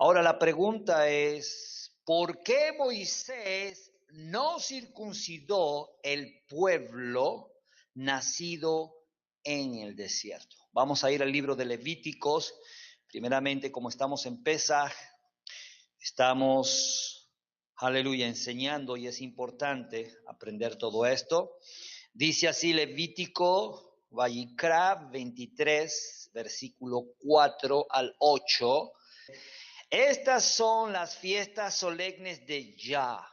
Ahora la pregunta es, ¿por qué Moisés no circuncidó el pueblo nacido en el desierto? Vamos a ir al libro de Levíticos. Primeramente, como estamos en Pesaj, estamos, aleluya, enseñando y es importante aprender todo esto. Dice así Levítico, Vayikra 23, versículo 4 al 8. Estas son las fiestas solemnes de Yah.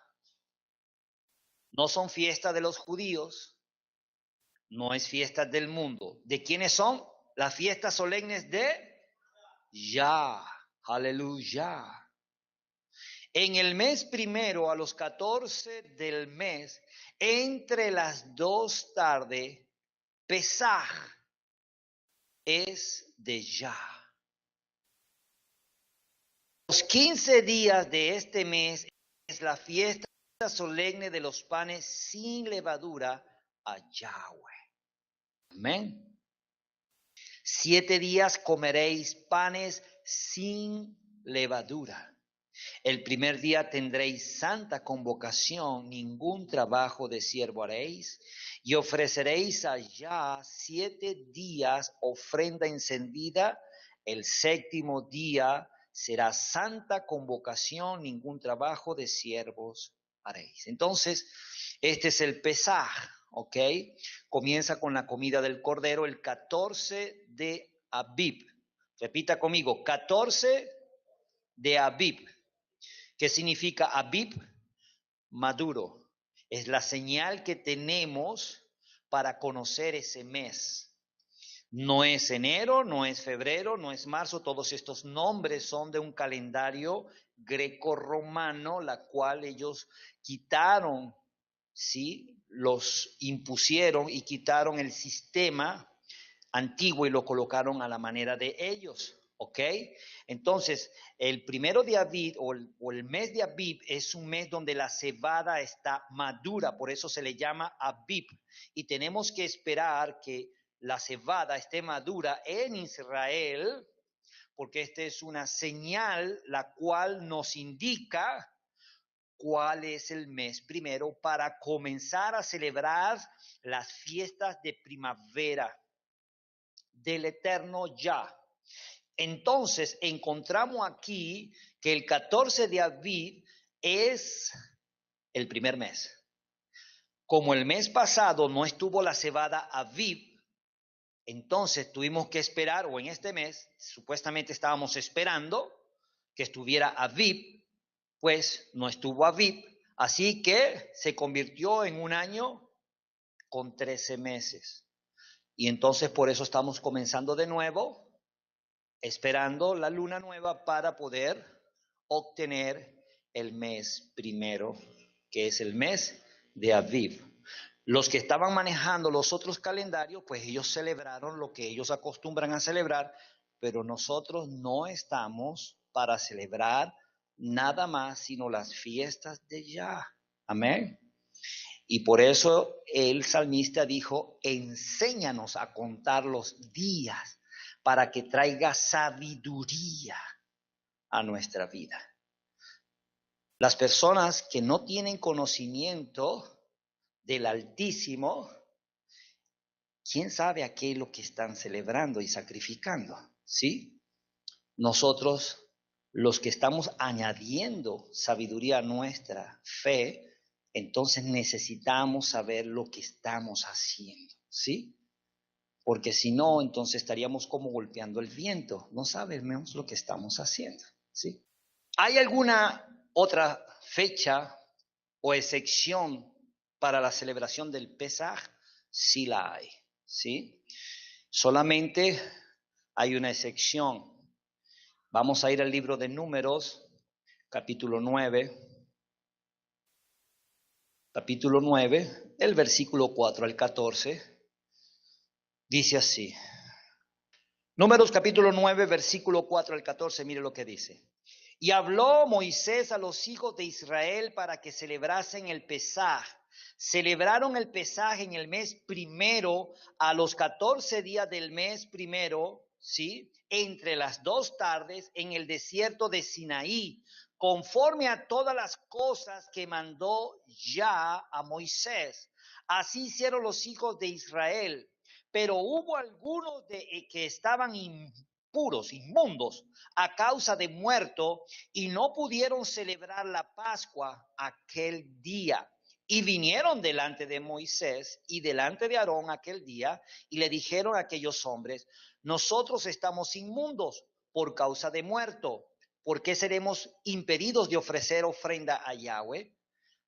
No son fiestas de los judíos, no es fiestas del mundo. ¿De quiénes son? Las fiestas solemnes de Yah. Aleluya. En el mes primero, a los 14 del mes, entre las 2 tardes, Pesaj es de Yah. Los 15 días de este mes es la fiesta solemne de los panes sin levadura a Yahweh. Amén. 7 días comeréis panes sin levadura. El primer día tendréis santa convocación, ningún trabajo de siervo haréis, y ofreceréis allá 7 días ofrenda encendida. El séptimo día será santa convocación, ningún trabajo de siervos haréis. Entonces, este es el Pesaj, ¿ok? Comienza con la comida del cordero el 14 de Abib. Repita conmigo, 14 de Abib. ¿Qué significa Abib? Maduro. Es la señal que tenemos para conocer ese mes. No es enero, no es febrero, no es marzo. Todos estos nombres son de un calendario greco-romano, la cual ellos quitaron, ¿sí? Los impusieron y quitaron el sistema antiguo y lo colocaron a la manera de ellos, ¿ok? Entonces, el primero de Abib o el mes de Abib es un mes donde la cebada está madura, por eso se le llama Abib. Y tenemos que esperar que la cebada esté madura en Israel, porque esta es una señal la cual nos indica cuál es el mes primero para comenzar a celebrar las fiestas de primavera del eterno Yah. Entonces encontramos aquí que el 14 de Abib es el primer mes. Como el mes pasado no estuvo la cebada Abib, entonces tuvimos que esperar, o en este mes supuestamente estábamos esperando que estuviera Abib, pues no estuvo Abib, así que se convirtió en un año con 13 meses. Y entonces por eso estamos comenzando de nuevo, esperando la luna nueva para poder obtener el mes primero, que es el mes de Aviv. Los que estaban manejando los otros calendarios, pues ellos celebraron lo que ellos acostumbran a celebrar, pero nosotros no estamos para celebrar nada más sino las fiestas de Yah. Amén. Y por eso el salmista dijo, enséñanos a contar los días para que traiga sabiduría a nuestra vida. Las personas que no tienen conocimiento del Altísimo, ¿quién sabe a qué es lo que están celebrando y sacrificando? ¿Sí? Nosotros, los que estamos añadiendo sabiduría a nuestra fe, entonces necesitamos saber lo que estamos haciendo, ¿sí? Porque si no, entonces estaríamos como golpeando el viento. No sabemos lo que estamos haciendo, ¿sí? ¿Hay alguna otra fecha o excepción para la celebración del Pesaj? Sí la hay, ¿sí? Solamente hay una excepción. Vamos a ir al libro de Números, capítulo 9. Capítulo 9, el versículo 4 al 14. Dice así. Números capítulo 9, versículo 4 al 14, mire lo que dice. Y habló Moisés a los hijos de Israel para que celebrasen el Pesaj. Celebraron el Pesaj en el mes primero, a los 14 días del mes primero, ¿sí? Entre las 2 tardes en el desierto de Sinaí, conforme a todas las cosas que mandó ya a Moisés. Así hicieron los hijos de Israel. Pero hubo algunos que estaban impuros, inmundos, a causa de muerto, y no pudieron celebrar la Pascua aquel día. Y vinieron delante de Moisés y delante de Aarón aquel día, y le dijeron a aquellos hombres: nosotros estamos inmundos por causa de muerto. ¿Por qué seremos impedidos de ofrecer ofrenda a Yahweh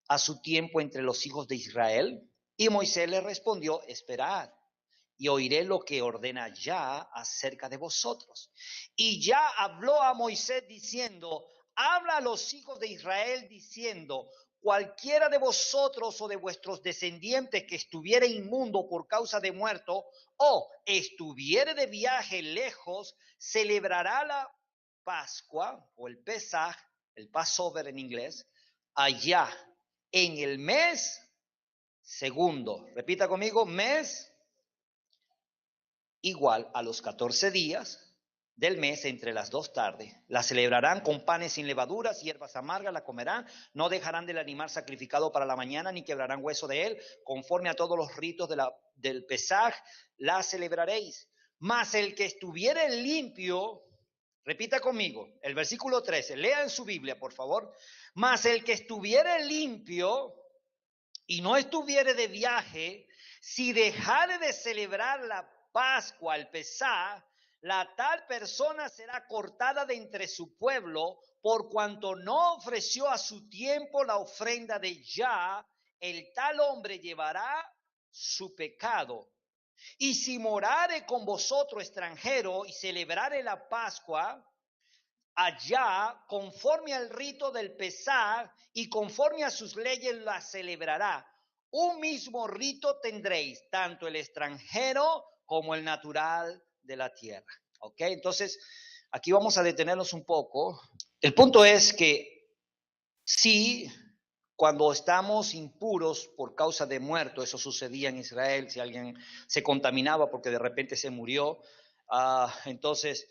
a su tiempo entre los hijos de Israel? Y Moisés le respondió: esperad, y oiré lo que ordena Yah acerca de vosotros. Y Yah habló a Moisés diciendo: habla a los hijos de Israel diciendo: cualquiera de vosotros o de vuestros descendientes que estuviere inmundo por causa de muerto, o estuviere de viaje lejos, celebrará la Pascua o el Pesaj, el Passover en inglés, allá en el mes segundo. Repita conmigo: mes igual a los 14 días del mes entre las 2 tardes. La celebrarán con panes sin levaduras, hierbas amargas la comerán, no dejarán del animal sacrificado para la mañana, ni quebrarán hueso de él, conforme a todos los ritos del Pesaj, la celebraréis. Mas el que estuviere limpio, repita conmigo, el versículo 13, lea en su Biblia, por favor. Mas el que estuviere limpio y no estuviere de viaje, si dejare de celebrar la Pascua, el Pesaj, la tal persona será cortada de entre su pueblo, por cuanto no ofreció a su tiempo la ofrenda de Yah, el tal hombre llevará su pecado. Y si morare con vosotros extranjero y celebrare la Pascua allá, conforme al rito del Pesaj y conforme a sus leyes la celebrará. Un mismo rito tendréis, tanto el extranjero como el natural de la tierra. ¿Ok? Entonces, aquí vamos a detenernos un poco. El punto es que sí, cuando estamos impuros por causa de muerto, eso sucedía en Israel, si alguien se contaminaba porque de repente se murió, entonces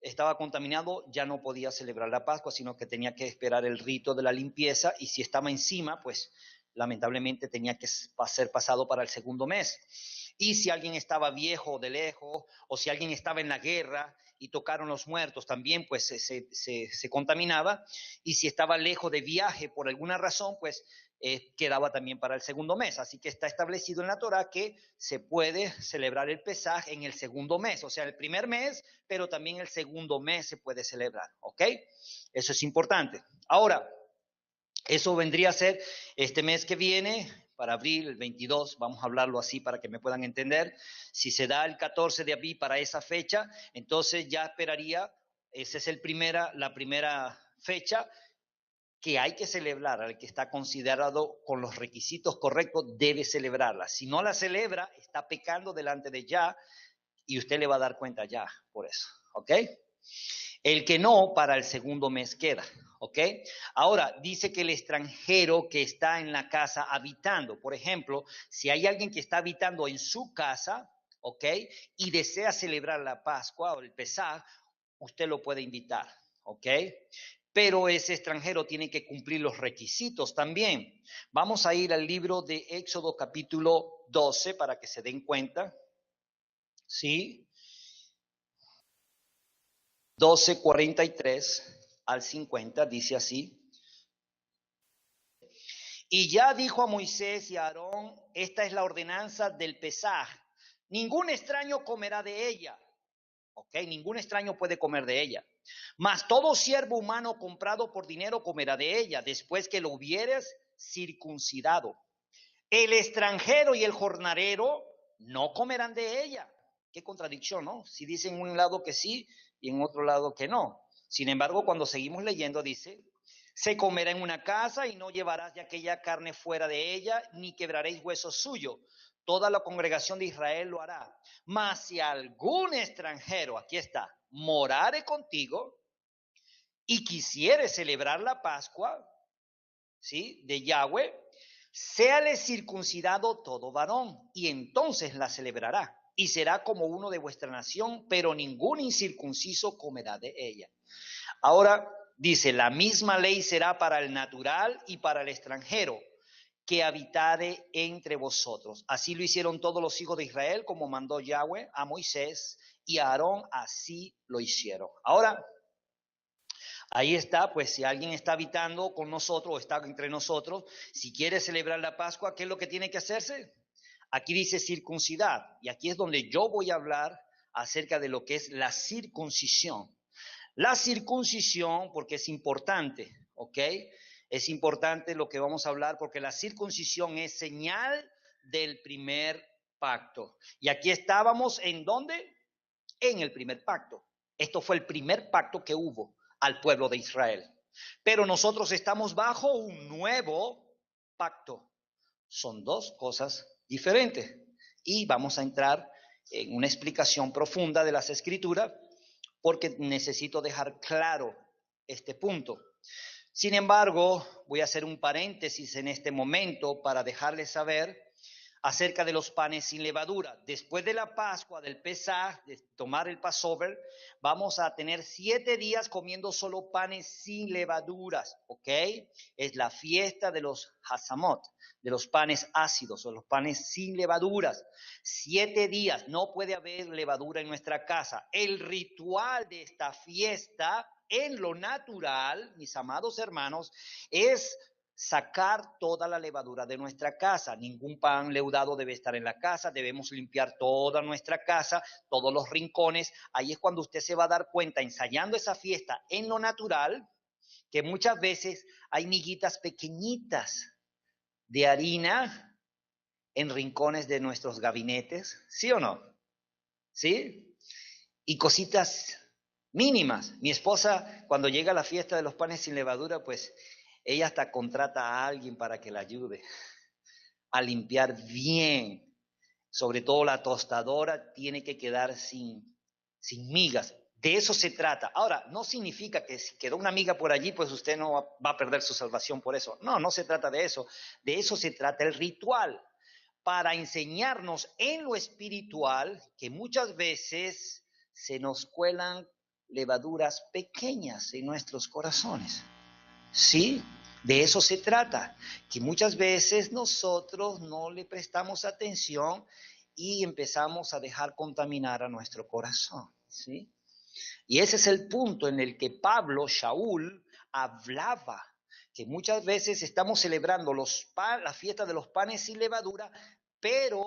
estaba contaminado, ya no podía celebrar la Pascua, sino que tenía que esperar el rito de la limpieza, y si estaba encima, pues lamentablemente tenía que ser pasado para el segundo mes. Y si alguien estaba viejo de lejos, o si alguien estaba en la guerra y tocaron los muertos, también pues se contaminaba. Y si estaba lejos de viaje por alguna razón, pues quedaba también para el segundo mes. Así que está establecido en la Torah que se puede celebrar el Pesaj en el segundo mes, o sea, el primer mes, pero también el segundo mes se puede celebrar, ¿ok? Eso es importante. Ahora, eso vendría a ser este mes que viene, para abril, el 22, vamos a hablarlo así para que me puedan entender. Si se da el 14 de abril para esa fecha, entonces ya esperaría, esa es la primera fecha que hay que celebrar, al que está considerado con los requisitos correctos, debe celebrarla. Si no la celebra, está pecando delante de Yah, y usted le va a dar cuenta ya por eso, ¿ok? El que no, para el segundo mes queda, ¿ok? Ahora, dice que el extranjero que está en la casa habitando, por ejemplo, si hay alguien que está habitando en su casa, ¿ok? Y desea celebrar la Pascua o el Pesaj, usted lo puede invitar, ¿ok? Pero ese extranjero tiene que cumplir los requisitos también. Vamos a ir al libro de Éxodo capítulo 12 para que se den cuenta, ¿sí? 12:43 al 50, dice así. Y ya dijo a Moisés y a Aarón: esta es la ordenanza del Pesaj. Ningún extraño comerá de ella. ¿Ok? Ningún extraño puede comer de ella. Mas todo siervo humano comprado por dinero comerá de ella, después que lo hubieres circuncidado. El extranjero y el jornalero no comerán de ella. Qué contradicción, ¿no? Si dicen en un lado que sí y en otro lado que no. Sin embargo, cuando seguimos leyendo dice: se comerá en una casa y no llevarás de aquella carne fuera de ella, ni quebraréis huesos suyo. Toda la congregación de Israel lo hará. Mas si algún extranjero, aquí está, morare contigo y quisiere celebrar la Pascua, ¿sí?, de Yahweh, séale circuncidado todo varón, y entonces la celebrará. y será como uno de vuestra nación, pero ningún incircunciso comerá de ella. Ahora dice, la misma ley será para el natural y para el extranjero que habitare entre vosotros. Así lo hicieron todos los hijos de Israel, como mandó Yahweh a Moisés y a Aarón, así lo hicieron. Ahora, ahí está, pues si alguien está habitando con nosotros o está entre nosotros, si quiere celebrar la Pascua, ¿qué es lo que tiene que hacerse? Aquí dice circuncidar, y aquí es donde yo voy a hablar acerca de lo que es la circuncisión. La circuncisión, porque es importante, ¿ok? Es importante lo que vamos a hablar porque la circuncisión es señal del primer pacto. Y aquí estábamos, ¿en dónde? En el primer pacto. Esto fue el primer pacto que hubo al pueblo de Israel. Pero nosotros estamos bajo un nuevo pacto. Son dos cosas diferentes. Y vamos a entrar en una explicación profunda de las Escrituras porque necesito dejar claro este punto. Sin embargo, voy a hacer un paréntesis en este momento para dejarles saber acerca de los panes sin levadura. Después de la Pascua, del Pesaj, de tomar el Passover, vamos a tener 7 días comiendo solo panes sin levaduras, ¿ok? Es la fiesta de los Hasamot, de los panes ácidos o los panes sin levaduras. 7 días, no puede haber levadura en nuestra casa. El ritual de esta fiesta, en lo natural, mis amados hermanos, es sacar toda la levadura de nuestra casa. Ningún pan leudado debe estar en la casa. Debemos limpiar toda nuestra casa, todos los rincones. Ahí es cuando usted se va a dar cuenta, ensayando esa fiesta en lo natural, que muchas veces hay miguitas pequeñitas de harina en rincones de nuestros gabinetes, ¿sí o no? ¿Sí? Y cositas mínimas. Mi esposa, cuando llega a la fiesta de los panes sin levadura, pues ella hasta contrata a alguien para que la ayude a limpiar bien. Sobre todo la tostadora tiene que quedar sin migas. De eso se trata. Ahora, no significa que si quedó una miga por allí, pues usted no va a perder su salvación por eso. No, no se trata de eso. De eso se trata el ritual, para enseñarnos en lo espiritual que muchas veces se nos cuelan levaduras pequeñas en nuestros corazones. ¿Sí? De eso se trata, que muchas veces nosotros no le prestamos atención y empezamos a dejar contaminar a nuestro corazón, ¿sí? Y ese es el punto en el que Pablo, Shaul, hablaba, que muchas veces estamos celebrando la fiesta de los panes sin levadura, pero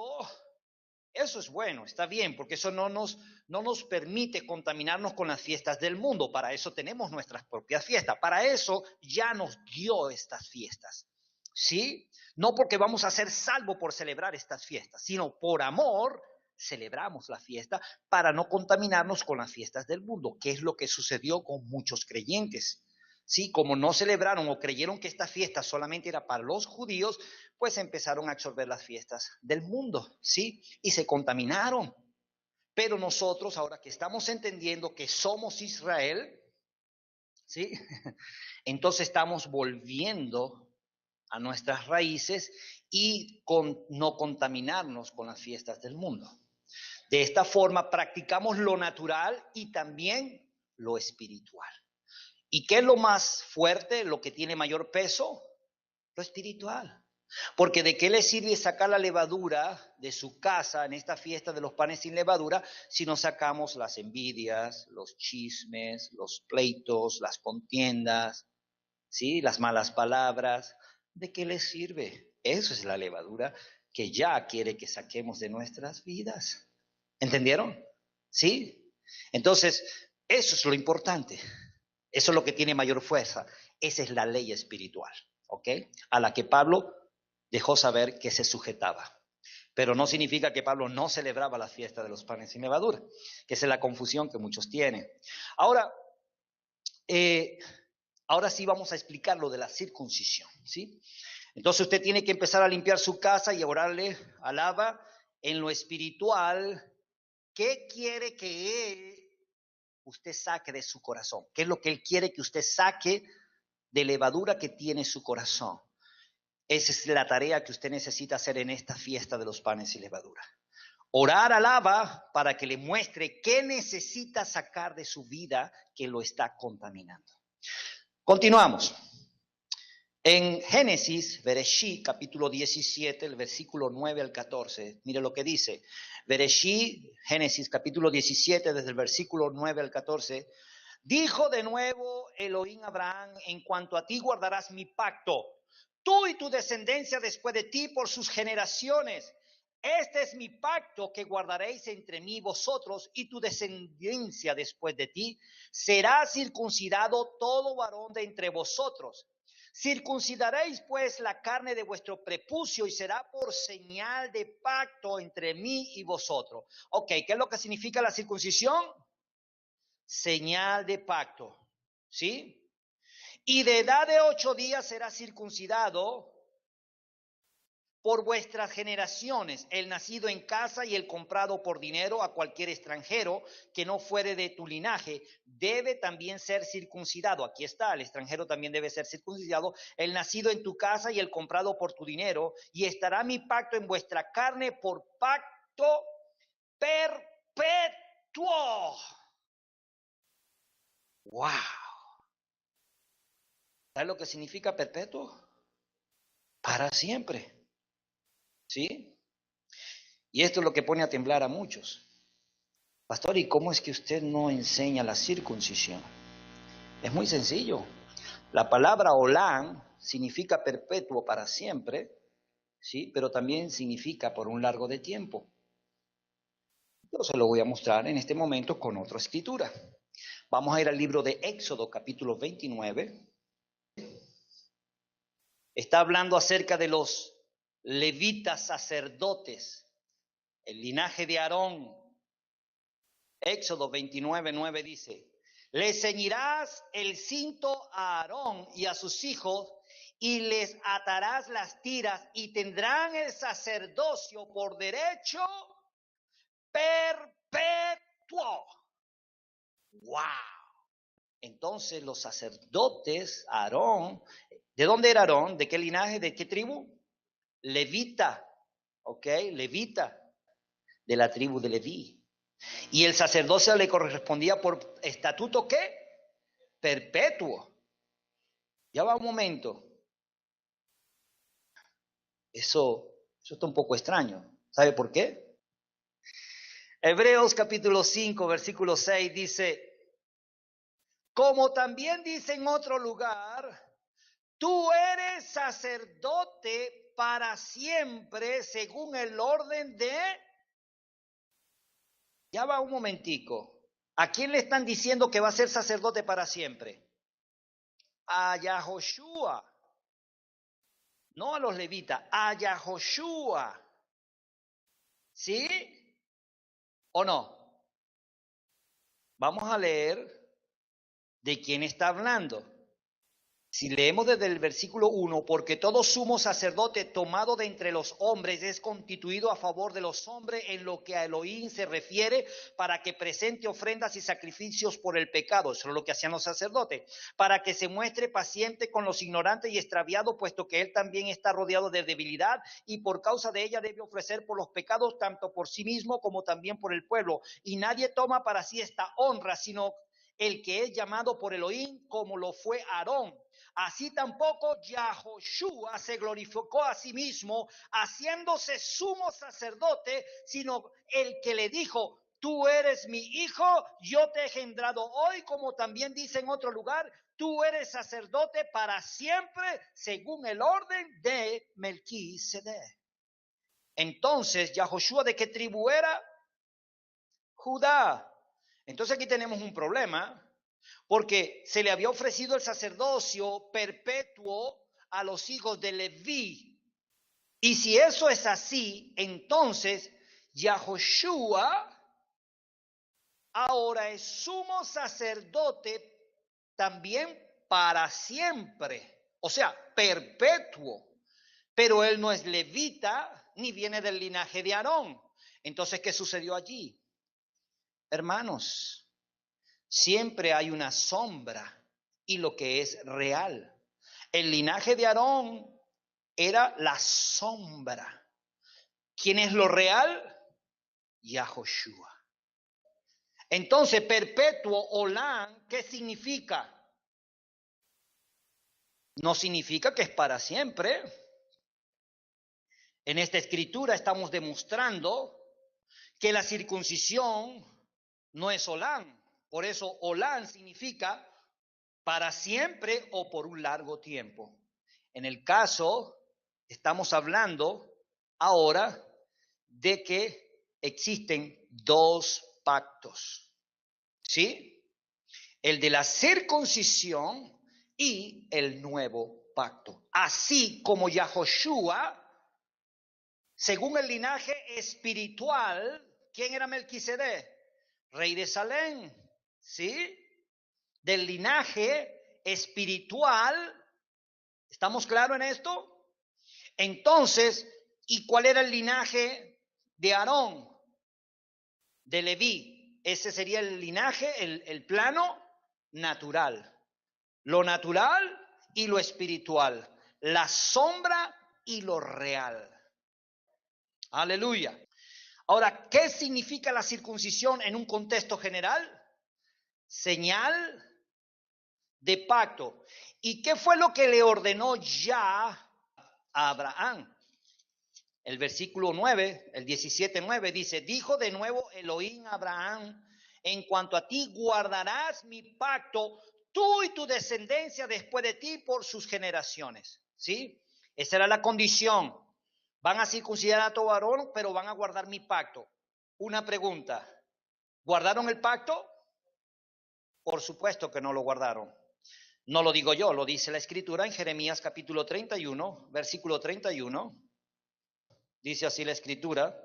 eso es bueno, está bien, porque eso no nos permite contaminarnos con las fiestas del mundo. Para eso tenemos nuestras propias fiestas. Para eso ya nos dio estas fiestas. ¿Sí? No porque vamos a ser salvos por celebrar estas fiestas, sino por amor celebramos la fiesta para no contaminarnos con las fiestas del mundo, que es lo que sucedió con muchos creyentes. Sí, como no celebraron o creyeron que esta fiesta solamente era para los judíos, pues empezaron a absorber las fiestas del mundo, ¿sí? Y se contaminaron. Pero nosotros, ahora que estamos entendiendo que somos Israel, ¿sí? Entonces estamos volviendo a nuestras raíces y no contaminarnos con las fiestas del mundo. De esta forma practicamos lo natural y también lo espiritual. ¿Y qué es lo más fuerte, lo que tiene mayor peso? Lo espiritual. Porque ¿de qué le sirve sacar la levadura de su casa en esta fiesta de los panes sin levadura si no sacamos las envidias, los chismes, los pleitos, las contiendas, ¿sí? Las malas palabras? ¿De qué le sirve? Eso es la levadura que ya quiere que saquemos de nuestras vidas. ¿Entendieron? ¿Sí? Entonces, eso es lo importante. Eso es lo que tiene mayor fuerza. Esa es la ley espiritual, ¿ok? A la que Pablo dejó saber que se sujetaba. Pero no significa que Pablo no celebraba la fiesta de los panes sin levadura, que esa es la confusión que muchos tienen. Ahora sí vamos a explicar lo de la circuncisión, ¿sí? Entonces usted tiene que empezar a limpiar su casa y orarle al Abba en lo espiritual. ¿Qué quiere que usted saque de su corazón? ¿Qué es lo que Él quiere que usted saque de levadura que tiene su corazón? Esa es la tarea que usted necesita hacer en esta fiesta de los panes y levadura. Orar al Abba para que le muestre qué necesita sacar de su vida que lo está contaminando. Continuamos. En Génesis, Bereshit, capítulo 17, el versículo 9 al 14, mire lo que dice. Bereshit, Génesis, capítulo 17, desde el versículo 9 al 14. Dijo de nuevo Elohim a Abraham, en cuanto a ti guardarás mi pacto, tú y tu descendencia después de ti por sus generaciones. Este es mi pacto que guardaréis entre mí vosotros y tu descendencia después de ti. Será circuncidado todo varón de entre vosotros. Circuncidaréis pues la carne de vuestro prepucio y será por señal de pacto entre mí y vosotros. Ok, ¿qué es lo que significa la circuncisión? Señal de pacto, ¿sí? Y de edad de 8 días será circuncidado por vuestras generaciones, el nacido en casa y el comprado por dinero a cualquier extranjero que no fuere de tu linaje, debe también ser circuncidado. Aquí está, el extranjero también debe ser circuncidado, el nacido en tu casa y el comprado por tu dinero, y estará mi pacto en vuestra carne por pacto perpetuo. ¡Wow! ¿Sabes lo que significa perpetuo? Para siempre, ¿sí? Y esto es lo que pone a temblar a muchos. Pastor, ¿y cómo es que usted no enseña la circuncisión? Es muy sencillo. La palabra olán significa perpetuo para siempre, ¿sí? Pero también significa por un largo de tiempo. Yo se lo voy a mostrar en este momento con otra escritura. Vamos a ir al libro de Éxodo, capítulo 29. Está hablando acerca de los levitas sacerdotes, el linaje de Aarón. Éxodo 29:9 dice, le ceñirás el cinto a Aarón y a sus hijos y les atarás las tiras y tendrán el sacerdocio por derecho perpetuo. ¡Wow! Entonces los sacerdotes, Aarón, ¿de dónde era Aarón? ¿De qué linaje? ¿De qué tribu? Levita, ¿ok? Levita, de la tribu de Leví. Y el sacerdocio le correspondía por estatuto, ¿qué? Perpetuo. Ya va un momento. Eso está un poco extraño. ¿Sabe por qué? Hebreos capítulo 5, versículo 6 dice, como también dice en otro lugar, tú eres sacerdote para siempre según el orden de... Ya va un momentico. ¿A quién le están diciendo que va a ser sacerdote para siempre? A Yahoshua. No a los levitas, a Yahoshua. ¿Sí? ¿O no? Vamos a leer de quién está hablando. Si leemos desde el versículo 1, porque todo sumo sacerdote tomado de entre los hombres es constituido a favor de los hombres en lo que a Elohim se refiere para que presente ofrendas y sacrificios por el pecado. Eso es lo que hacían los sacerdotes. Para que se muestre paciente con los ignorantes y extraviados, puesto que él también está rodeado de debilidad y por causa de ella debe ofrecer por los pecados tanto por sí mismo como también por el pueblo. Y nadie toma para sí esta honra, sino el que es llamado por Elohim, como lo fue Aarón. Así tampoco Yahoshua se glorificó a sí mismo, haciéndose sumo sacerdote, sino el que le dijo, tú eres mi hijo, yo te he engendrado hoy, como también dice en otro lugar, tú eres sacerdote para siempre, según el orden de Melquisedec. Entonces, Yahoshua, ¿de qué tribu era? Judá. Entonces aquí tenemos un problema, porque se le había ofrecido el sacerdocio perpetuo a los hijos de Leví. Y si eso es así, entonces Yahoshua ahora es sumo sacerdote también para siempre, o sea, perpetuo. Pero él no es levita ni viene del linaje de Aarón. Entonces, ¿qué sucedió allí? Hermanos, siempre hay una sombra y lo que es real. El linaje de Aarón era la sombra. ¿Quién es lo real? Yahoshua. Entonces, perpetuo Olam, ¿qué significa? No significa que es para siempre. En esta escritura estamos demostrando que la circuncisión no es Olam. Por eso Olam significa para siempre o por un largo tiempo. En el caso, estamos hablando ahora de que existen dos pactos, ¿sí? El de la circuncisión y el nuevo pacto. Así como Yahoshua, según el linaje espiritual, ¿quién era Melquisedec? Rey de Salem, ¿sí? Del linaje espiritual, ¿estamos claros en esto? Entonces, ¿y cuál era el linaje de Aarón? De Leví. Ese sería el linaje, el plano natural. Lo natural y lo espiritual. La sombra y lo real. Aleluya. Ahora, ¿qué significa la circuncisión en un contexto general? Señal de pacto. ¿Y qué fue lo que le ordenó ya a Abraham? El versículo 9, el 17:9 dice, dijo de nuevo Elohim a Abraham, en cuanto a ti guardarás mi pacto, tú y tu descendencia después de ti por sus generaciones. ¿Sí? Esa era la condición. Van a circuncidar a tu varón, pero van a guardar mi pacto. Una pregunta, ¿guardaron el pacto? Por supuesto que no lo guardaron. No lo digo yo, lo dice la escritura en Jeremías capítulo 31, versículo 31. Dice así la escritura,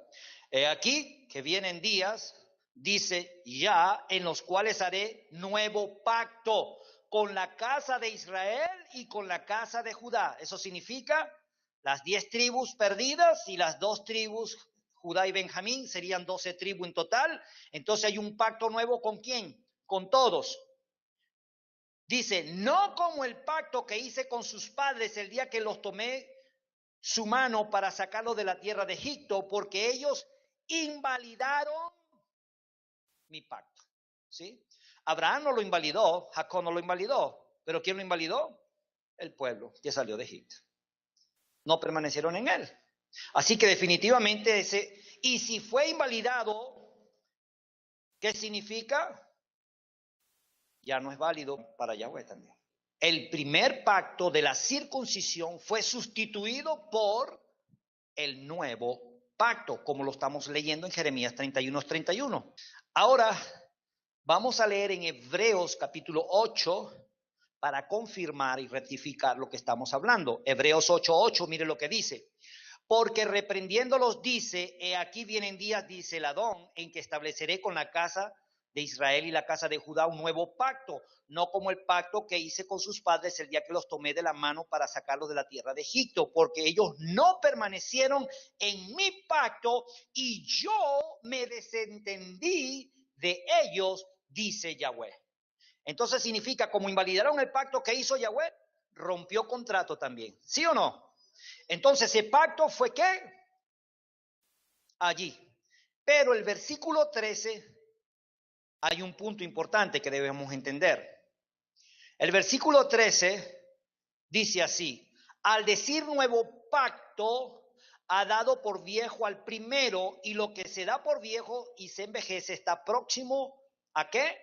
he aquí que vienen días, dice ya, en los cuales haré nuevo pacto con la casa de Israel y con la casa de Judá. Eso significa las 10 tribus perdidas y las 2 tribus, Judá y Benjamín, serían 12 tribus en total. Entonces hay un pacto nuevo ¿con quién? Con todos. Dice, no como el pacto que hice con sus padres el día que los tomé su mano para sacarlo de la tierra de Egipto, porque ellos invalidaron mi pacto. ¿Sí? Abraham no lo invalidó, Jacob no lo invalidó, pero ¿quién lo invalidó? El pueblo que salió de Egipto. No permanecieron en él. Así que definitivamente y si fue invalidado, ¿qué significa? Ya no es válido para Yahweh también. El primer pacto de la circuncisión fue sustituido por el nuevo pacto, como lo estamos leyendo en Jeremías 31:31. Ahora vamos a leer en Hebreos capítulo 8 para confirmar y rectificar lo que estamos hablando. Hebreos 8:8, mire lo que dice. Porque reprendiéndolos dice, he aquí vienen días, dice el Adón, en que estableceré con la casa de Israel y la casa de Judá un nuevo pacto, no como el pacto que hice con sus padres el día que los tomé de la mano para sacarlos de la tierra de Egipto, porque ellos no permanecieron en mi pacto y yo me desentendí de ellos, dice Yahweh. Entonces significa, como invalidaron el pacto que hizo Yahweh, rompió contrato también, ¿sí o no? Entonces el pacto fue ¿qué? Allí. Pero el versículo 13 hay un punto importante que debemos entender. El versículo 13 dice así, al decir nuevo pacto, ha dado por viejo al primero, y lo que se da por viejo y se envejece está próximo ¿a qué?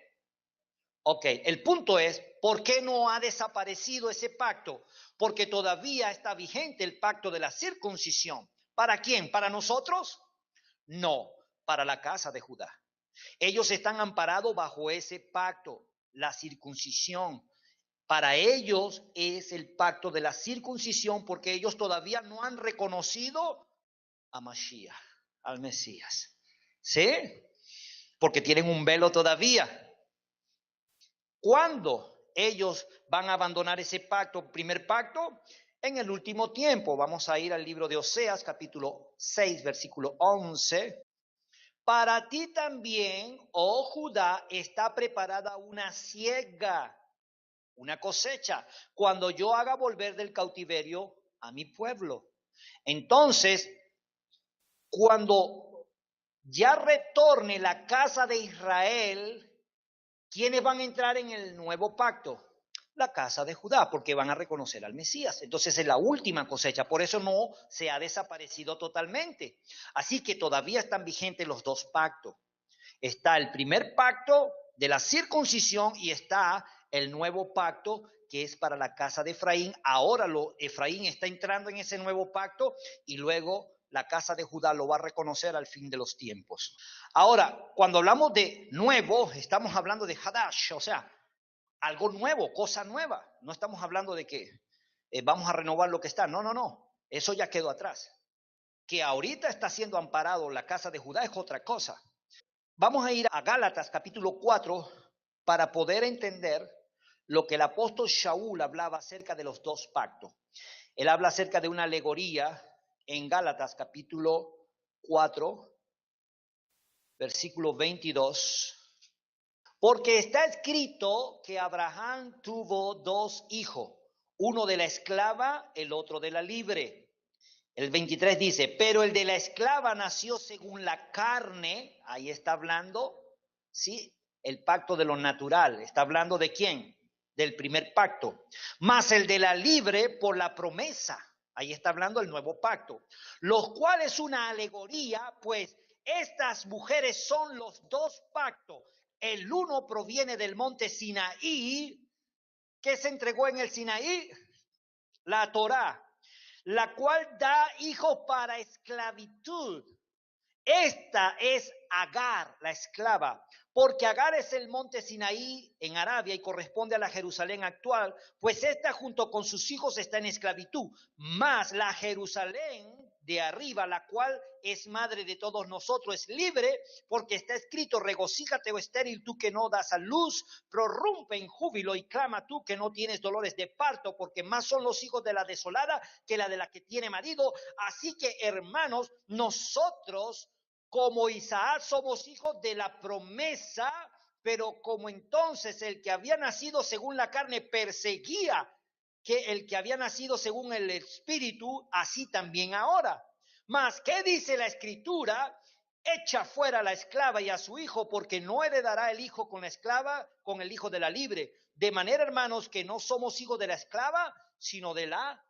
Ok, el punto es, ¿por qué no ha desaparecido ese pacto? Porque todavía está vigente el pacto de la circuncisión. ¿Para quién? ¿Para nosotros? No, para la casa de Judá. Ellos están amparados bajo ese pacto, la circuncisión. Para ellos es el pacto de la circuncisión porque ellos todavía no han reconocido a Mashiach, al Mesías. ¿Sí? Porque tienen un velo todavía. ¿Cuándo ellos van a abandonar ese pacto, primer pacto? En el último tiempo. Vamos a ir al libro de Oseas, capítulo 6, versículo 11. Para ti también, oh Judá, está preparada una siega, una cosecha, cuando yo haga volver del cautiverio a mi pueblo. Entonces, cuando ya retorne la casa de Israel, ¿quiénes van a entrar en el nuevo pacto? La casa de Judá, porque van a reconocer al Mesías. Entonces es la última cosecha, por eso no se ha desaparecido totalmente. Así que todavía están vigentes los dos pactos. Está el primer pacto de la circuncisión y está el nuevo pacto que es para la casa de Efraín. Ahora Efraín está entrando en ese nuevo pacto y luego la casa de Judá lo va a reconocer al fin de los tiempos. Ahora, cuando hablamos de nuevo, estamos hablando de Hadash, o sea, algo nuevo, cosa nueva. No estamos hablando de que vamos a renovar lo que está. No, no, no. Eso ya quedó atrás. Que ahorita está siendo amparado la casa de Judá es otra cosa. Vamos a ir a Gálatas capítulo 4 para poder entender lo que el apóstol Shaul hablaba acerca de los dos pactos. Él habla acerca de una alegoría en Gálatas capítulo 4, versículo 22. Porque está escrito que Abraham tuvo dos hijos, uno de la esclava, el otro de la libre. El 23 dice, pero el de la esclava nació según la carne, ahí está hablando, ¿sí? El pacto de lo natural, está hablando de quién, del primer pacto, más el de la libre por la promesa, ahí está hablando el nuevo pacto, los cuales una alegoría, pues estas mujeres son los dos pactos, el uno proviene del monte Sinaí, que se entregó en el Sinaí, la Torá, la cual da hijos para esclavitud. Esta es Agar, la esclava, porque Agar es el monte Sinaí en Arabia y corresponde a la Jerusalén actual, pues esta junto con sus hijos está en esclavitud, más la Jerusalén de arriba, la cual es madre de todos nosotros, es libre, porque está escrito, regocíjate, oh estéril, tú que no das a luz, prorrumpe en júbilo y clama tú que no tienes dolores de parto, porque más son los hijos de la desolada que la de la que tiene marido. Así que, hermanos, nosotros como Isaac somos hijos de la promesa, pero como entonces el que había nacido según la carne perseguía que el que había nacido según el Espíritu, así también ahora. Mas, ¿qué dice la Escritura? Echa fuera a la esclava y a su hijo, porque no heredará el hijo con la esclava, con el hijo de la libre. De manera, hermanos, que no somos hijos de la esclava, sino de la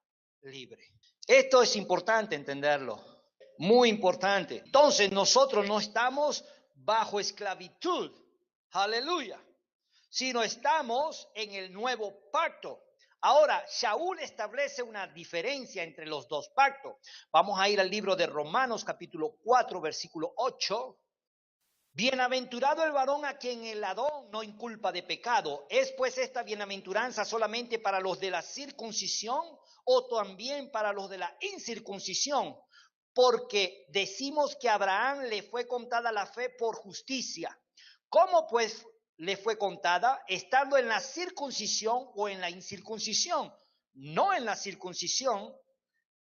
libre. Esto es importante entenderlo, muy importante. Entonces, nosotros no estamos bajo esclavitud, aleluya, sino estamos en el nuevo pacto. Ahora, Shaul establece una diferencia entre los dos pactos. Vamos a ir al libro de Romanos capítulo 4, versículo 8. Bienaventurado el varón a quien el Adón no inculpa de pecado. ¿Es pues esta bienaventuranza solamente para los de la circuncisión o también para los de la incircuncisión? Porque decimos que a Abraham le fue contada la fe por justicia. ¿Cómo pues le fue contada? ¿Estando en la circuncisión o en la incircuncisión? No en la circuncisión,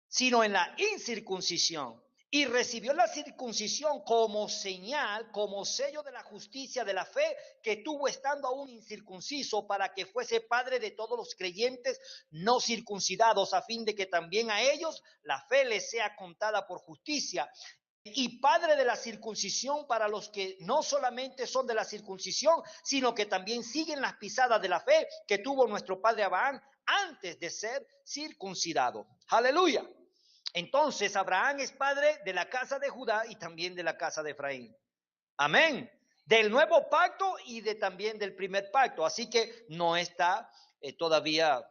sino en la incircuncisión. Y recibió la circuncisión como señal, como sello de la justicia de la fe que tuvo estando aún incircunciso, para que fuese padre de todos los creyentes no circuncidados, a fin de que también a ellos la fe les sea contada por justicia. Y padre de la circuncisión para los que no solamente son de la circuncisión, sino que también siguen las pisadas de la fe que tuvo nuestro padre Abraham antes de ser circuncidado. Aleluya. Entonces Abraham es padre de la casa de Judá y también de la casa de Efraín. Amén. Del nuevo pacto y también del primer pacto. Así que no está todavía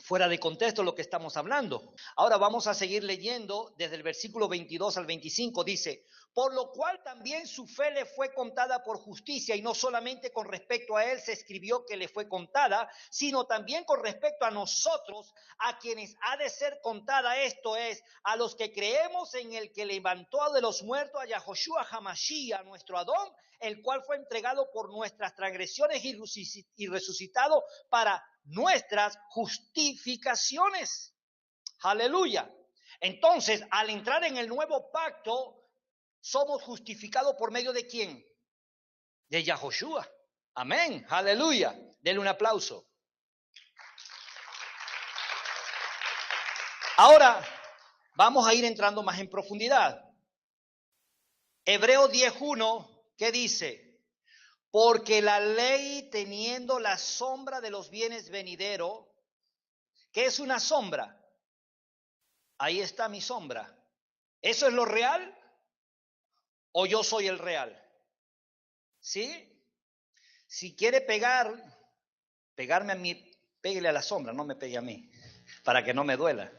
fuera de contexto lo que estamos hablando. Ahora vamos a seguir leyendo desde el versículo 22 al 25. Dice, por lo cual también su fe le fue contada por justicia, y no solamente con respecto a él se escribió que le fue contada, sino también con respecto a nosotros, a quienes ha de ser contada, esto es, a los que creemos en el que levantó de los muertos a Yahoshua Hamashiach, nuestro Adón, el cual fue entregado por nuestras transgresiones y resucitado para nuestras justificaciones. Aleluya. Entonces, al entrar en el nuevo pacto, somos justificados por medio de ¿quién? De Yahoshua. Amén. Aleluya. Denle un aplauso. Ahora, vamos a ir entrando más en profundidad. Hebreos 10:1, ¿qué dice? Porque la ley, teniendo la sombra de los bienes venideros, ¿qué es una sombra? Ahí está mi sombra. ¿Eso es lo real? ¿O yo soy el real? ¿Sí? Si quiere pegarme a mí, péguele a la sombra, no me pegue a mí, para que no me duela.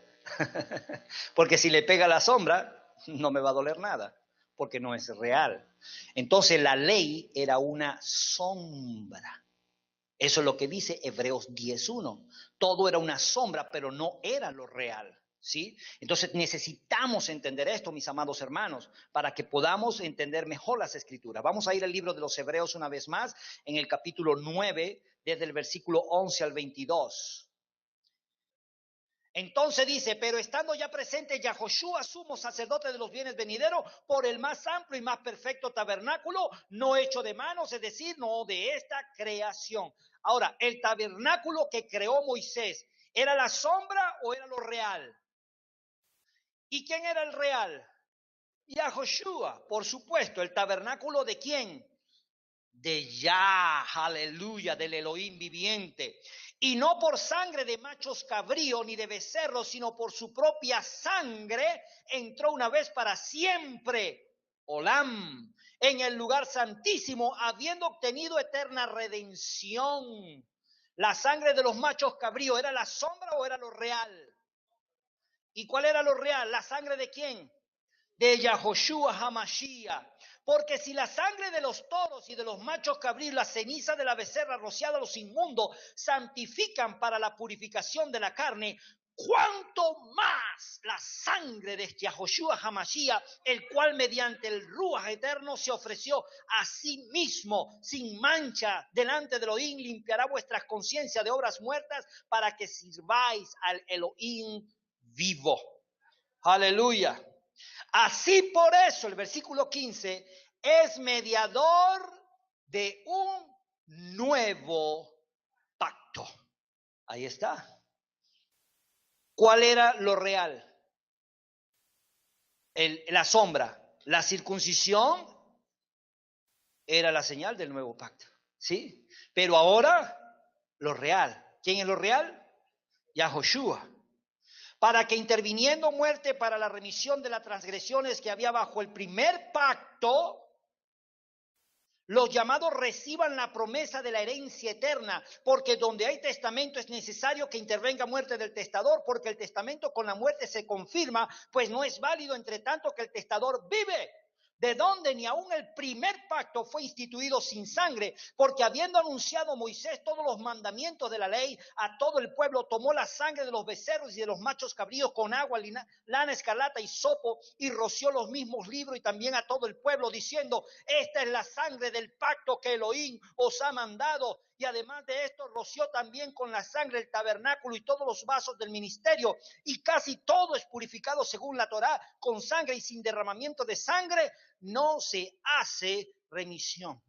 Porque si le pega a la sombra, no me va a doler nada, porque no es real. Entonces la ley era una sombra. Eso es lo que dice Hebreos 10:1. Todo era una sombra, pero no era lo real. ¿Sí? Entonces necesitamos entender esto, mis amados hermanos, para que podamos entender mejor las Escrituras. Vamos a ir al libro de los Hebreos una vez más, en el capítulo 9, desde el versículo 11 al 22. Entonces dice, pero estando ya presente Yahoshua, sumo sacerdote de los bienes venideros, por el más amplio y más perfecto tabernáculo, no hecho de manos, es decir, no de esta creación. Ahora, el tabernáculo que creó Moisés, ¿era la sombra o era lo real? ¿Y quién era el real? Yahoshua, por supuesto. ¿El tabernáculo de quién? De Yah, aleluya, del Elohim viviente. Y no por sangre de machos cabríos ni de becerros, sino por su propia sangre, entró una vez para siempre, Olam, en el lugar santísimo, habiendo obtenido eterna redención. La sangre de los machos cabríos, ¿era la sombra o era lo real? ¿Y cuál era lo real? ¿La sangre de quién? De Yahoshua Hamashiach. Porque si la sangre de los toros y de los machos cabríos, la ceniza de la becerra rociada a los inmundos, santifican para la purificación de la carne, cuánto más la sangre de Yahoshua Hamashiach, el cual mediante el Ruach eterno se ofreció a sí mismo, sin mancha, delante de Elohim, limpiará vuestras conciencias de obras muertas para que sirváis al Elohim vivo. Aleluya. Así por eso el versículo 15 es mediador de un nuevo pacto. Ahí está. ¿Cuál era lo real? La sombra. La circuncisión era la señal del nuevo pacto. ¿Sí? Pero ahora lo real. ¿Quién es lo real? Yahoshua. Para que interviniendo muerte para la remisión de las transgresiones que había bajo el primer pacto, los llamados reciban la promesa de la herencia eterna, porque donde hay testamento es necesario que intervenga muerte del testador, porque el testamento con la muerte se confirma, pues no es válido entre tanto que el testador vive. De donde ni aún el primer pacto fue instituido sin sangre, porque habiendo anunciado Moisés todos los mandamientos de la ley a todo el pueblo, tomó la sangre de los becerros y de los machos cabríos con agua, lana escarlata y sopo, y roció los mismos libros y también a todo el pueblo, diciendo, esta es la sangre del pacto que Elohim os ha mandado. Y además de esto, roció también con la sangre el tabernáculo y todos los vasos del ministerio, y casi todo es purificado según la Torá, con sangre, y sin derramamiento de sangre no se hace remisión.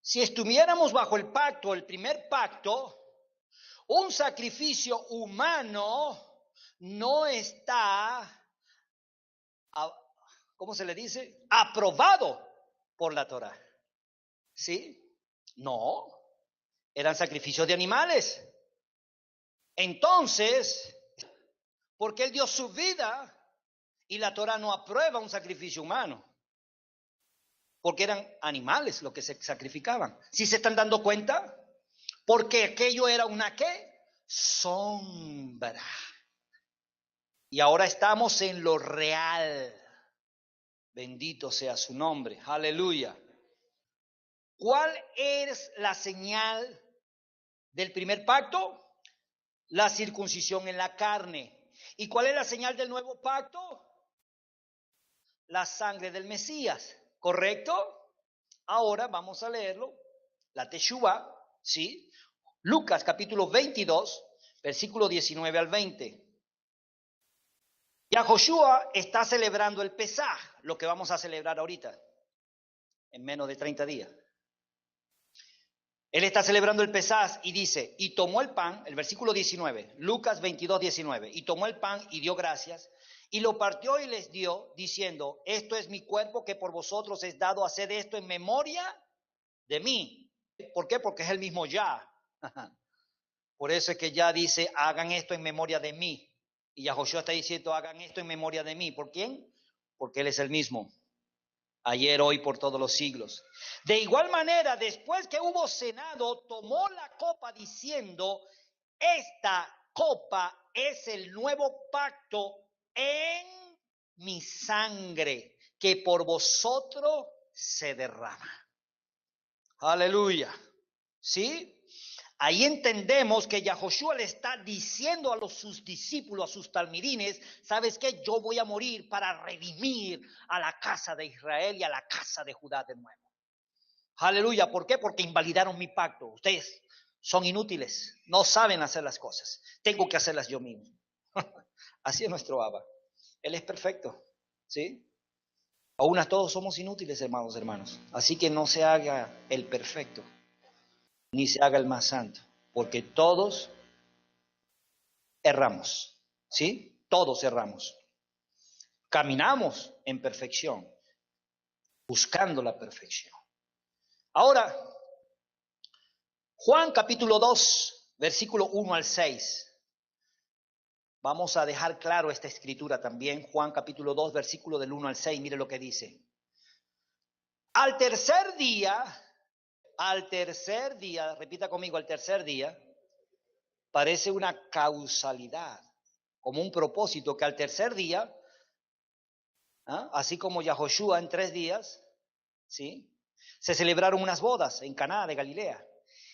Si estuviéramos bajo el pacto, el primer pacto, un sacrificio humano no está, ¿cómo se le dice? Aprobado por la Torá. ¿Sí? No, eran sacrificios de animales. Entonces, porque Él dio su vida y la Torá no aprueba un sacrificio humano, porque eran animales los que se sacrificaban. ¿Sí se están dando cuenta? Porque aquello era una ¿qué? Sombra. Y ahora estamos en lo real. Bendito sea su nombre. Aleluya. ¿Cuál es la señal del primer pacto? La circuncisión en la carne. ¿Y cuál es la señal del nuevo pacto? La sangre del Mesías, ¿correcto? Ahora vamos a leerlo. La Teshuvá, ¿sí? Lucas capítulo 22, versículo 19 al 20. Yahoshua está celebrando el Pesaj, lo que vamos a celebrar ahorita, en menos de 30 días. Él está celebrando el Pesaj y dice, y tomó el pan, el versículo 19, Lucas 22, 19, y tomó el pan y dio gracias, Y lo partió y les dio, diciendo, esto es mi cuerpo que por vosotros es dado, hacer esto en memoria de mí. ¿Por qué? Porque es el mismo ya. Por eso es que ya dice, hagan esto en memoria de mí. Y Yahoshua está diciendo, hagan esto en memoria de mí. ¿Por quién? Porque Él es el mismo. Ayer, hoy, por todos los siglos. De igual manera, después que hubo cenado, tomó la copa diciendo, esta copa es el nuevo pacto en mi sangre, que por vosotros se derrama. Aleluya. ¿Sí? Ahí entendemos que Yahoshua le está diciendo a sus discípulos, a sus talmidines, ¿sabes qué? Yo voy a morir para redimir a la casa de Israel y a la casa de Judá de nuevo. Aleluya. ¿Por qué? Porque invalidaron mi pacto. Ustedes son inútiles, no saben hacer las cosas. Tengo que hacerlas yo mismo. Así es nuestro Abba. Él es perfecto. ¿Sí? Aún a todos somos inútiles, hermanos. Así que no se haga el perfecto, ni se haga el más santo, porque todos erramos, ¿sí? Todos erramos. Caminamos en perfección, buscando la perfección. Ahora, Juan capítulo 2, versículo 1 al 6. Vamos a dejar claro esta escritura también. Juan capítulo 2, versículo del 1 al 6, mire lo que dice. Al tercer día, repita conmigo, al tercer día, parece una causalidad, como un propósito, que al tercer día, así como Yahoshua en 3 días, ¿sí? Se celebraron unas bodas en Caná de Galilea.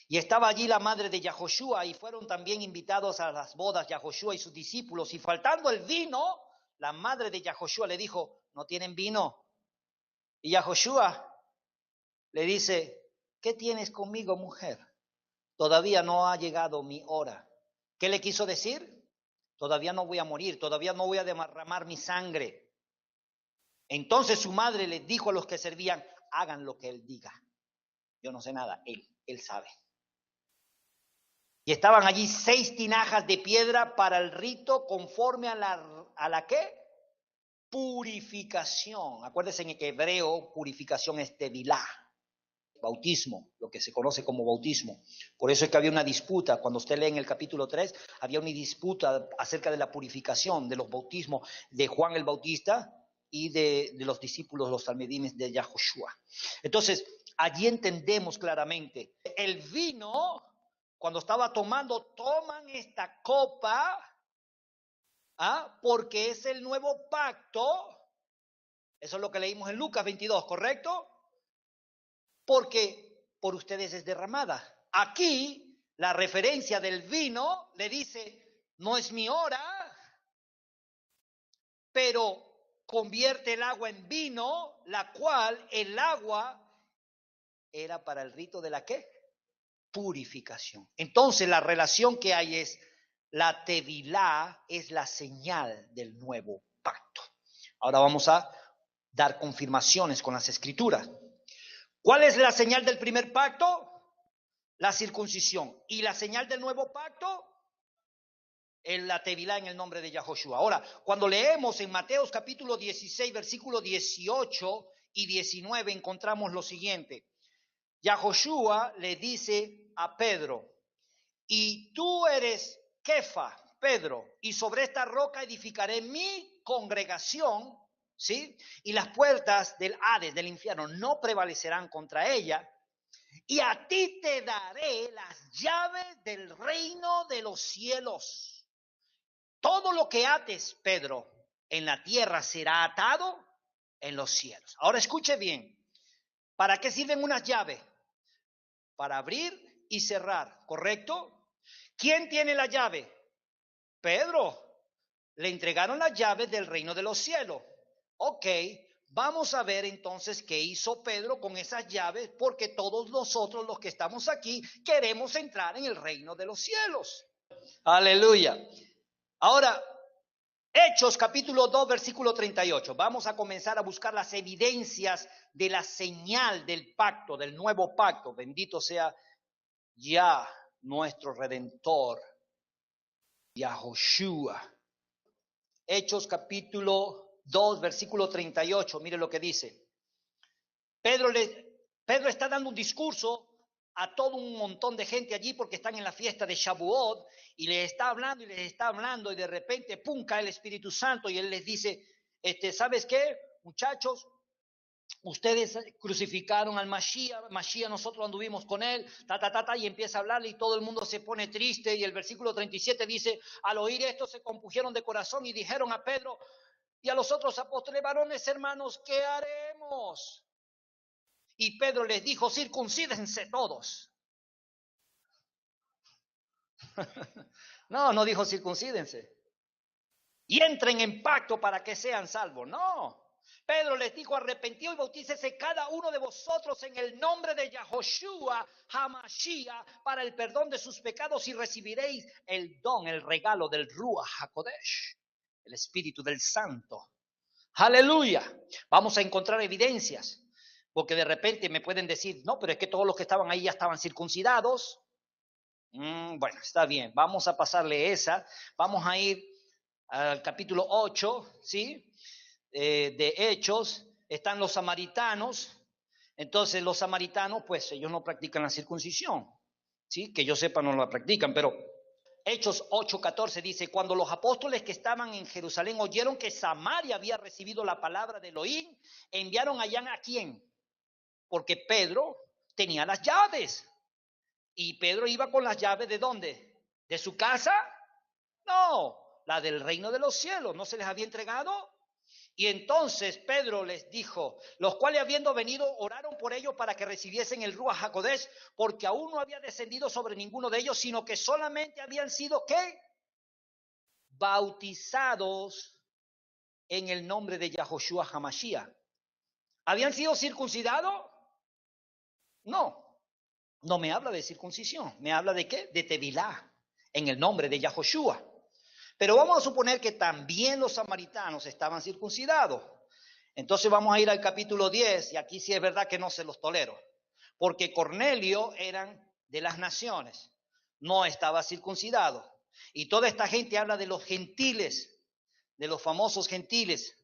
Y estaba allí la madre de Yahoshua y fueron también invitados a las bodas Yahoshua y sus discípulos. Y faltando el vino, la madre de Yahoshua le dijo, ¿no tienen vino? Y Yahoshua le dice, ¿qué tienes conmigo, mujer? Todavía no ha llegado mi hora. ¿Qué le quiso decir? Todavía no voy a morir, todavía no voy a derramar mi sangre. Entonces su madre le dijo a los que servían, hagan lo que él diga. Yo no sé nada, él sabe. Y estaban allí 6 tinajas de piedra para el rito conforme a la ¿qué? Purificación. Acuérdense en hebreo, purificación es tevilá, bautismo, lo que se conoce como bautismo. Por eso es que había una disputa, cuando usted lee en el capítulo 3, había una disputa acerca de la purificación, de los bautismos de Juan el Bautista y de los discípulos, los talmidines de Yahoshua. Entonces, allí entendemos claramente, el vino, cuando estaba tomando, toman esta copa, porque es el nuevo pacto. Eso es lo que leímos en Lucas 22, ¿correcto? Porque por ustedes es derramada. Aquí, la referencia del vino le dice, no es mi hora, pero convierte el agua en vino, la cual el agua era para el rito de la ¿qué? Purificación. Entonces la relación que hay es, la tevilá es la señal del nuevo pacto. Ahora vamos a dar confirmaciones con las escrituras. ¿Cuál es la señal del primer pacto? La circuncisión. ¿Y la señal del nuevo pacto? La tevilá en el nombre de Yahoshua. Ahora, cuando leemos en Mateos capítulo 16, versículo 18 y 19, encontramos lo siguiente. Yahoshua le dice a Pedro, y tú eres Kefa, Pedro, y sobre esta roca edificaré mi congregación, ¿sí? Y las puertas del Hades, del infierno, no prevalecerán contra ella. Y a ti te daré las llaves del reino de los cielos. Todo lo que ates, Pedro, en la tierra será atado en los cielos. Ahora escuche bien. ¿Para qué sirven unas llaves? Para abrir y cerrar, ¿correcto? ¿Quién tiene la llave? Pedro. Le entregaron las llaves del reino de los cielos. Ok, vamos a ver entonces qué hizo Pedro con esas llaves, porque todos nosotros los que estamos aquí queremos entrar en el reino de los cielos. Aleluya. Ahora, Hechos capítulo 2, versículo 38. Vamos a comenzar a buscar las evidencias de la señal del pacto, del nuevo pacto. Bendito sea ya nuestro Redentor, Yahoshua. Hechos capítulo 2, versículo 38. Mire lo que dice. Pedro está dando un discurso a todo un montón de gente allí porque están en la fiesta de Shavuot y les está hablando y de repente pum, cae el Espíritu Santo y él les dice, ¿sabes qué, muchachos? Ustedes crucificaron al Mashiach, nosotros anduvimos con él, y empieza a hablarle y todo el mundo se pone triste y el versículo 37 dice, al oír esto se compusieron de corazón y dijeron a Pedro y a los otros apóstoles, varones hermanos, ¿qué haremos? Y Pedro les dijo, circuncídense todos. No dijo circuncídense. Y entren en pacto para que sean salvos. No. Pedro les dijo, arrepentíos y bautícese cada uno de vosotros en el nombre de Yahoshua HaMashiach para el perdón de sus pecados y recibiréis el don, el regalo del Ruach HaKodesh, el Espíritu del Santo. Aleluya. Vamos a encontrar evidencias, porque de repente me pueden decir, no, pero es que todos los que estaban ahí ya estaban circuncidados. Bueno, está bien, vamos a pasarle esa. Vamos a ir al capítulo 8, ¿sí? De Hechos. Están los samaritanos. Entonces los samaritanos, pues ellos no practican la circuncisión, ¿sí? Que yo sepa no la practican, pero Hechos 8:14 dice, cuando los apóstoles que estaban en Jerusalén oyeron que Samaria había recibido la palabra de Elohim, enviaron allá ¿a quién? Porque Pedro tenía las llaves. ¿Y Pedro iba con las llaves de dónde? ¿De su casa? No, la del reino de los cielos. ¿No se les había entregado? Y entonces Pedro les dijo, los cuales habiendo venido oraron por ellos para que recibiesen el Ruach HaKodesh, porque aún no había descendido sobre ninguno de ellos, sino que solamente habían sido, ¿qué? Bautizados en el nombre de Yahoshua HaMashiach. ¿Habían sido circuncidados? No me habla de circuncisión, me habla de ¿qué? De tevilá, en el nombre de Yahoshua. Pero vamos a suponer que también los samaritanos estaban circuncidados. Entonces vamos a ir al capítulo 10, y aquí sí es verdad que no se los tolero, porque Cornelio eran de las naciones, no estaba circuncidado. Y toda esta gente habla de los gentiles, de los famosos gentiles,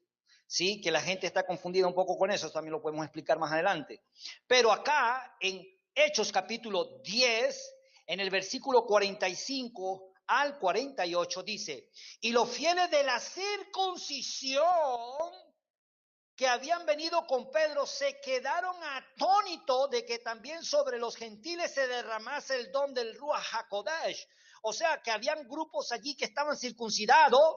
¿sí? Que la gente está confundida un poco con eso también lo podemos explicar más adelante. Pero acá en Hechos capítulo 10, en el versículo 45 al 48 dice, y los fieles de la circuncisión que habían venido con Pedro se quedaron atónitos de que también sobre los gentiles se derramase el don del Ruach HaKodesh. O sea, que habían grupos allí que estaban circuncidados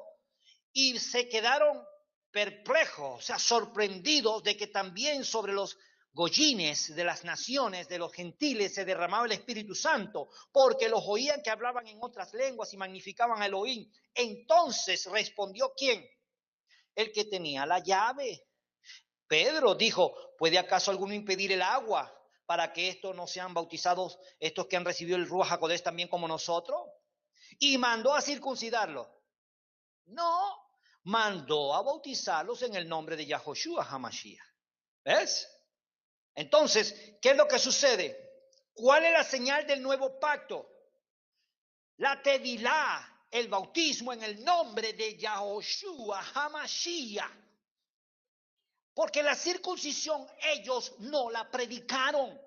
y se quedaron perplejos, o sea, sorprendidos de que también sobre los goyines de las naciones, de los gentiles, se derramaba el Espíritu Santo, porque los oían que hablaban en otras lenguas y magnificaban a Elohim. Entonces respondió ¿quién? El que tenía la llave. Pedro dijo, ¿puede acaso alguno impedir el agua para que estos no sean bautizados, estos que han recibido el Ruach HaKodesh también como nosotros? Y mandó a circuncidarlos. No, mandó a bautizarlos en el nombre de Yahoshua HaMashiach. ¿Ves? Entonces, ¿qué es lo que sucede? ¿Cuál es la señal del nuevo pacto? La tevilá, el bautismo en el nombre de Yahoshua HaMashiach. Porque la circuncisión ellos no la predicaron.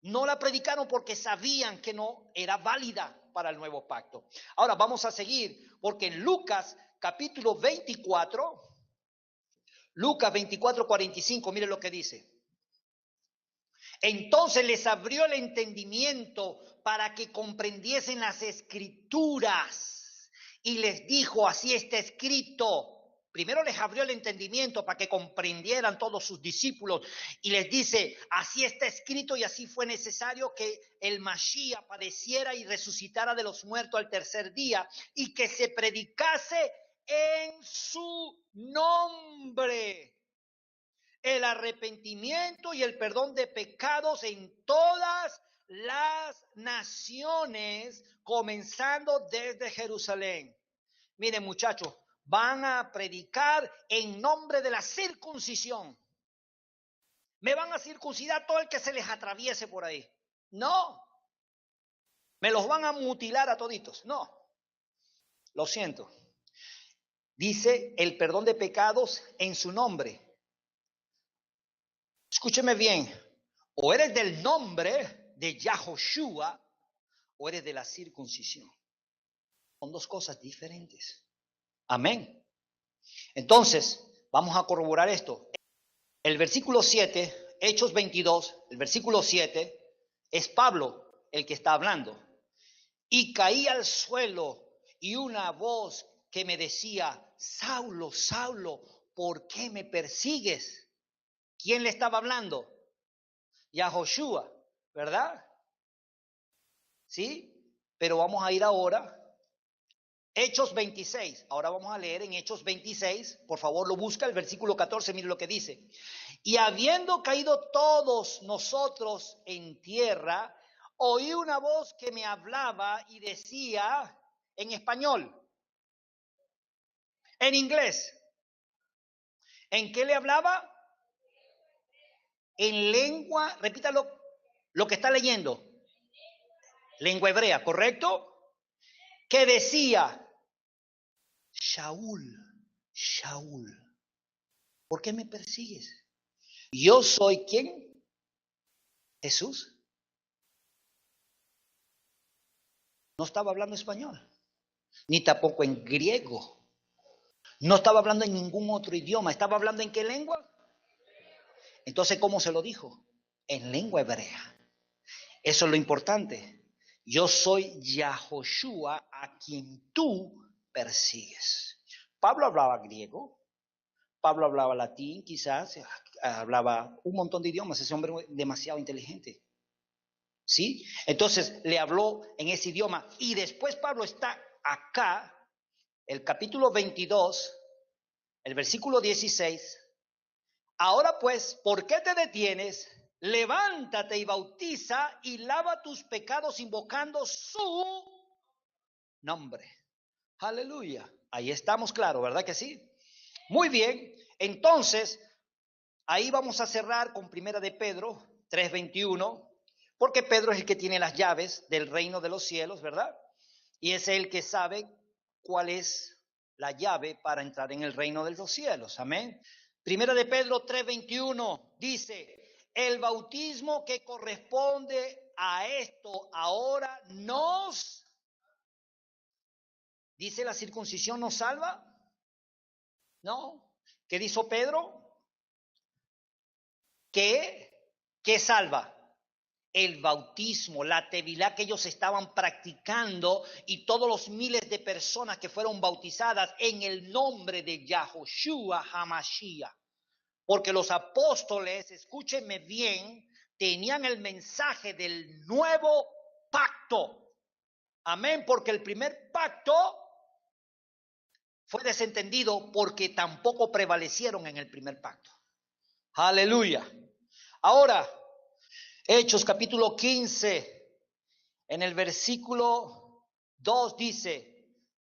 No la predicaron porque sabían que no era válida para el nuevo pacto. Ahora vamos a seguir, porque en Lucas capítulo 24, Lucas 24:45, mire lo que dice. Entonces les abrió el entendimiento para que comprendiesen las escrituras y les dijo, así está escrito. Primero les abrió el entendimiento para que comprendieran todos sus discípulos y les dice, así está escrito y así fue necesario que el Mashiach padeciera y resucitara de los muertos al tercer día y que se predicase en su nombre el arrepentimiento y el perdón de pecados en todas las naciones, comenzando desde Jerusalén. Miren, muchachos, van a predicar en nombre de la circuncisión. ¿Me van a circuncidar todo el que se les atraviese por ahí? No. ¿Me los van a mutilar a toditos? No. Lo siento. dice el perdón de pecados en su nombre. Escúcheme bien, o eres del nombre de Yahoshua o eres de la circuncisión. Son dos cosas diferentes. Amén. Entonces, vamos a corroborar esto. El versículo 7, Hechos 22, el versículo 7, es Pablo el que está hablando. Y caí al suelo y una voz que me decía, Saulo, Saulo, ¿por qué me persigues? ¿Quién le estaba hablando? Yahoshua, ¿verdad? ¿Sí? Pero vamos a ir ahora. Hechos 26. Ahora vamos a leer en Hechos 26. Por favor, lo busca, el versículo 14. Mire lo que dice. Y habiendo caído todos nosotros en tierra, oí una voz que me hablaba y decía en español, en inglés. ¿En qué le hablaba? En lengua, repítalo, lo que está leyendo. Lengua hebrea, ¿correcto? Que decía, Shaul, Shaul, ¿por qué me persigues? Yo soy ¿quién? Jesús. No estaba hablando español, ni tampoco en griego. No estaba hablando en ningún otro idioma. ¿Estaba hablando en qué lengua? Entonces, ¿cómo se lo dijo? En lengua hebrea. Eso es lo importante. Yo soy Yahoshua a quien tú persigues. Pablo hablaba griego, Pablo hablaba latín, quizás, hablaba un montón de idiomas. Ese hombre demasiado inteligente. ¿Sí? Entonces le habló en ese idioma. Y después Pablo está acá, el capítulo 22, el versículo 16. Ahora pues, ¿por qué te detienes? Levántate y bautiza y lava tus pecados invocando su nombre. Aleluya. Ahí estamos claros, ¿verdad que sí? Muy bien. Entonces, ahí vamos a cerrar con Primera de Pedro 3:21, porque Pedro es el que tiene las llaves del reino de los cielos, ¿verdad? Y es el que sabe cuál es la llave para entrar en el reino de los cielos. Amén. Primera de Pedro 3:21 dice, el bautismo que corresponde a esto ahora nos, dice, la circuncisión nos salva. No. ¿Qué dijo Pedro? ¿Qué salva? El bautismo, la tevilá que ellos estaban practicando y todos los miles de personas que fueron bautizadas en el nombre de Yahoshua HaMashiach. Porque los apóstoles, escúchenme bien, tenían el mensaje del nuevo pacto. Amén, porque el primer pacto fue desentendido porque tampoco prevalecieron en el primer pacto. Aleluya. Ahora, Hechos capítulo 15, en el versículo 2 dice,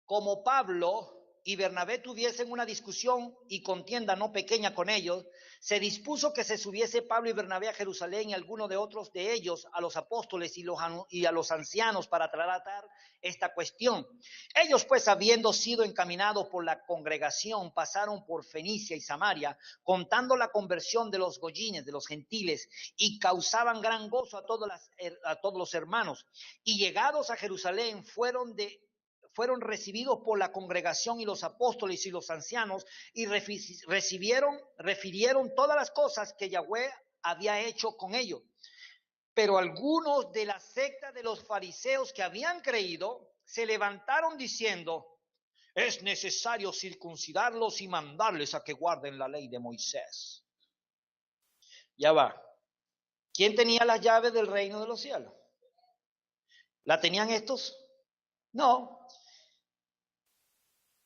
como Pablo y Bernabé tuviesen una discusión y contienda no pequeña con ellos, se dispuso que se subiese Pablo y Bernabé a Jerusalén y algunos de otros de ellos a los apóstoles y a los ancianos para tratar esta cuestión. Ellos pues, habiendo sido encaminados por la congregación, pasaron por Fenicia y Samaria, contando la conversión de los goyines, de los gentiles, y causaban gran gozo a todos los hermanos. Y llegados a Jerusalén fueron recibidos por la congregación y los apóstoles y los ancianos y refirieron todas las cosas que Yahweh había hecho con ellos. Pero algunos de la secta de los fariseos que habían creído se levantaron diciendo, es necesario circuncidarlos y mandarles a que guarden la ley de Moisés. Ya va. ¿Quién tenía las llaves del reino de los cielos? ¿La tenían estos? No.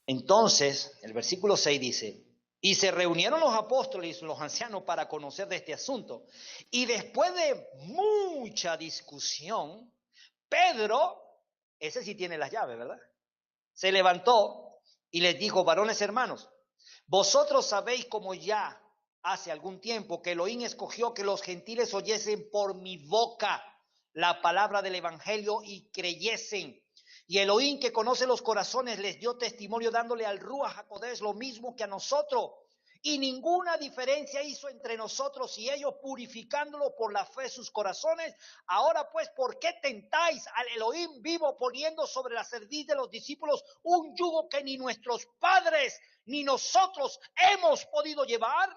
Entonces, el versículo 6 dice, y se reunieron los apóstoles y los ancianos para conocer de este asunto. Y después de mucha discusión, Pedro, ese sí tiene las llaves, ¿verdad? Se levantó y les dijo, varones hermanos, vosotros sabéis como ya hace algún tiempo que Elohim escogió que los gentiles oyesen por mi boca la palabra del evangelio y creyesen. Y Elohim, que conoce los corazones, les dio testimonio dándole al Ruach HaKodesh lo mismo que a nosotros. Y ninguna diferencia hizo entre nosotros y ellos, purificándolo por la fe sus corazones. Ahora pues, ¿por qué tentáis al Elohim vivo, poniendo sobre la cerviz de los discípulos un yugo que ni nuestros padres ni nosotros hemos podido llevar?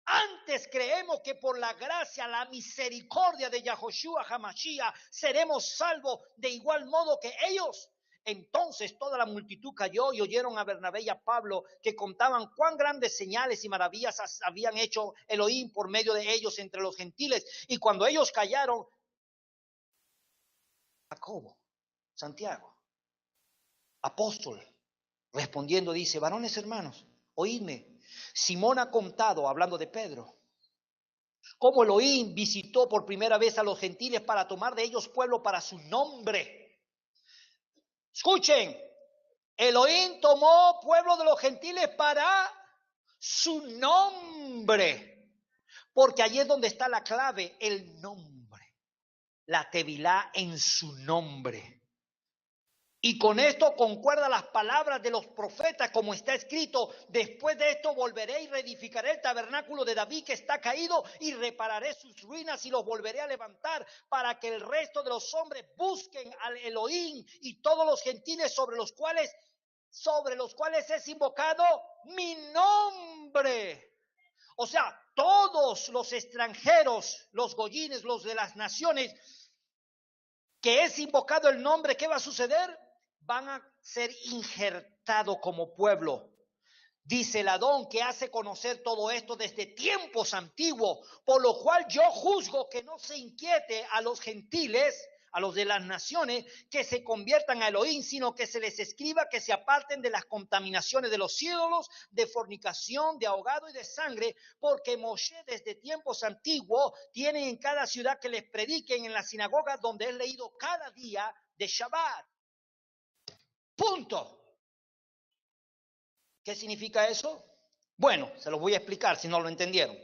Antes creemos que por la gracia, la misericordia de Yahoshua HaMashiach seremos salvos de igual modo que ellos. Entonces toda la multitud cayó y oyeron a Bernabé y a Pablo, que contaban cuán grandes señales y maravillas habían hecho Elohim por medio de ellos entre los gentiles. Y cuando ellos callaron, Jacobo, Santiago, apóstol, respondiendo dice: varones hermanos, oídme. Simón ha contado, hablando de Pedro, cómo Elohim visitó por primera vez a los gentiles para tomar de ellos pueblo para su nombre. Escuchen, Elohim tomó pueblo de los gentiles para su nombre, porque allí es donde está la clave, el nombre, la tevilá en su nombre. Y con esto concuerda las palabras de los profetas, como está escrito: después de esto volveré y reedificaré el tabernáculo de David que está caído, y repararé sus ruinas y los volveré a levantar, para que el resto de los hombres busquen al Elohim y todos los gentiles sobre los cuales es invocado mi nombre. O sea, todos los extranjeros, los goyines, los de las naciones, que es invocado el nombre, ¿qué va a suceder? Van a ser injertados como pueblo. Dice el Adón, que hace conocer todo esto desde tiempos antiguos, por lo cual yo juzgo que no se inquiete a los gentiles, a los de las naciones, que se conviertan a Elohim, sino que se les escriba que se aparten de las contaminaciones de los ídolos, de fornicación, de ahogado y de sangre, porque Moshe desde tiempos antiguos tiene en cada ciudad que les prediquen en la sinagoga donde es leído cada día de Shabbat. Punto. ¿Qué significa eso? Bueno, se los voy a explicar si no lo entendieron.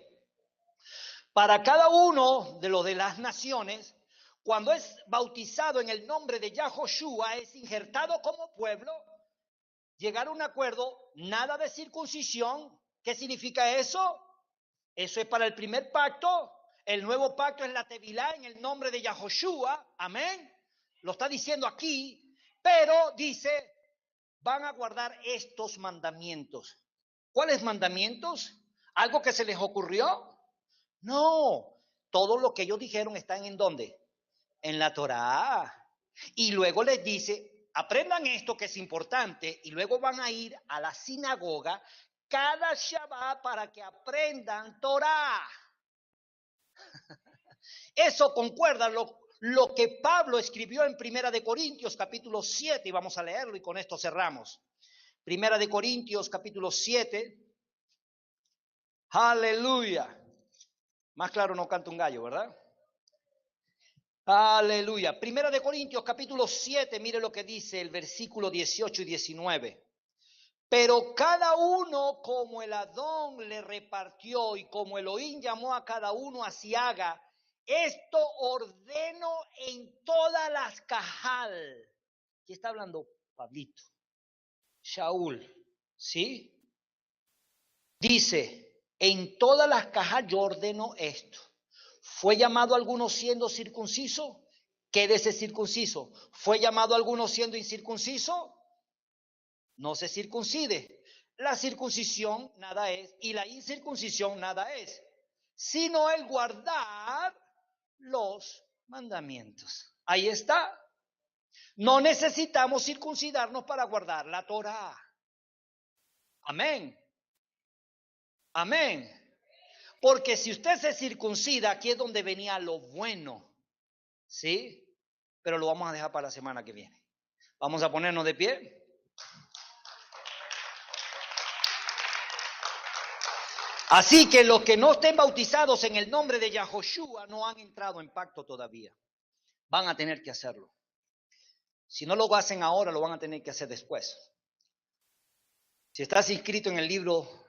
Para cada uno de los de las naciones, cuando es bautizado en el nombre de Yahoshua, es injertado como pueblo, llegar a un acuerdo, nada de circuncisión. ¿Qué significa eso? Eso es para el primer pacto. El nuevo pacto es la tevilá en el nombre de Yahoshua. Amén. Lo está diciendo aquí, pero dice: van a guardar estos mandamientos. ¿Cuáles mandamientos? ¿Algo que se les ocurrió? No, todo lo que ellos dijeron están ¿en dónde? En la Torá. Y luego les dice: aprendan esto que es importante, y luego van a ir a la sinagoga cada Shabbat para que aprendan Torá. Eso concuerda lo que Pablo escribió en Primera de Corintios capítulo 7, y vamos a leerlo y con esto cerramos. Primera de Corintios capítulo 7. Aleluya. Más claro no canta un gallo, ¿verdad? Aleluya. Primera de Corintios capítulo 7, mire lo que dice el versículo 18 y 19. Pero cada uno como el Adón le repartió, y como Elohim llamó a cada uno así haga, esto ordeno en todas las cajal. ¿Qué está hablando Pablito? Shaul, ¿sí? Dice: en todas las cajas yo ordeno esto. ¿Fue llamado alguno siendo circunciso? Quédese circunciso. ¿Fue llamado alguno siendo incircunciso? No se circuncide. La circuncisión nada es, y la incircuncisión nada es, sino el guardar los mandamientos. Ahí está. No necesitamos circuncidarnos para guardar la Torá. Amén. Amén. Porque si usted se circuncida, aquí es donde venía lo bueno. ¿Sí? Pero lo vamos a dejar para la semana que viene. Vamos a ponernos de pie. Así que los que no estén bautizados en el nombre de Yahoshua no han entrado en pacto todavía. Van a tener que hacerlo. Si no lo hacen ahora, lo van a tener que hacer después. Si estás inscrito en el libro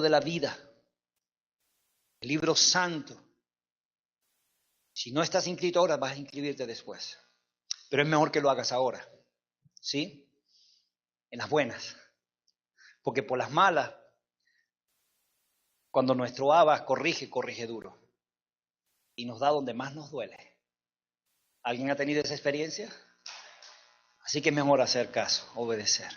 de la vida, el libro santo, si no estás inscrito ahora, vas a inscribirte después. Pero es mejor que lo hagas ahora, ¿sí? En las buenas. Porque por las malas, cuando nuestro Abba corrige, corrige duro. Y nos da donde más nos duele. ¿Alguien ha tenido esa experiencia? Así que es mejor hacer caso, obedecer.